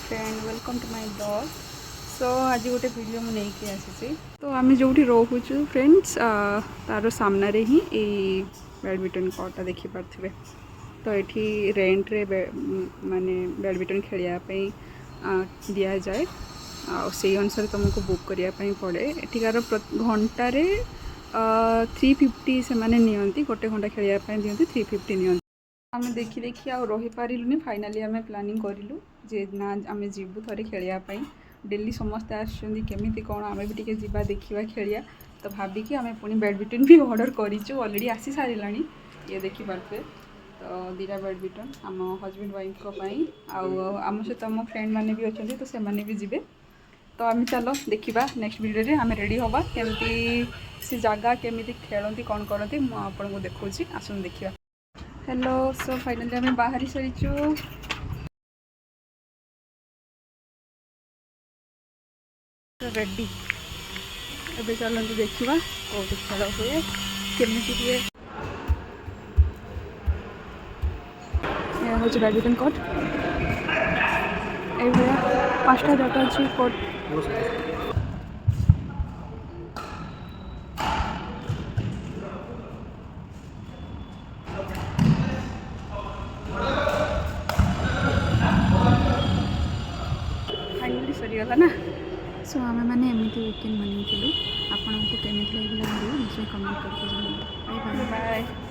Friend welcome to my blog. So आज गोटे video मुझे नहीं आसी तो आम जो रोचु फ्रेंड्स तार सामने ही ये बैडमिंटन कोर्टा देखिपे। तो ये रेंट रे माने बैडमिंटन खेलने दि जाए से अनुसार तुमको बुक करने पड़े। एठिकार घंटे 350 से नियंती गोटे घंटा खेलने दिखती 350 नियंती। आम देखी देखी आ रही पारूनी फाइनाली आम प्लानिंग करूँ जे ना आम जीवु थे खेलने डेली समस्ते आसमी कौन आम भी टे जा देखा खेलिया। तो भाविकी आम पुणी बैडमिंटन भी ऑर्डर करूँ ऑलरेडी आसी सारा ये देखिपे। तो दीटा बैडमिंटन आम हजबैंड वाइफ आम सहित आम फ्रेंड मैंने भी अच्छा तो से भी जी। तो आम चलो देखा नेक्स्ट वीडियो आम रेडी हवा केमती से जगह केमी खेलती कौन करती मुझे देखा आसन देखा। हेलो सो फाइनली आम बाहरी सारीचु रेडी एबे चलते देखा कौन खेल हुए केमी हुए। यह हूँ बैडमिंटन कोर्ट ये 5टा जाटा अच्छी कोर्ट। फाइनली सरीगला ना। सो आम मैंने एमती वीकेंड मनई आपको केमी लगे निश्चय कमेंट करके बाय बाय।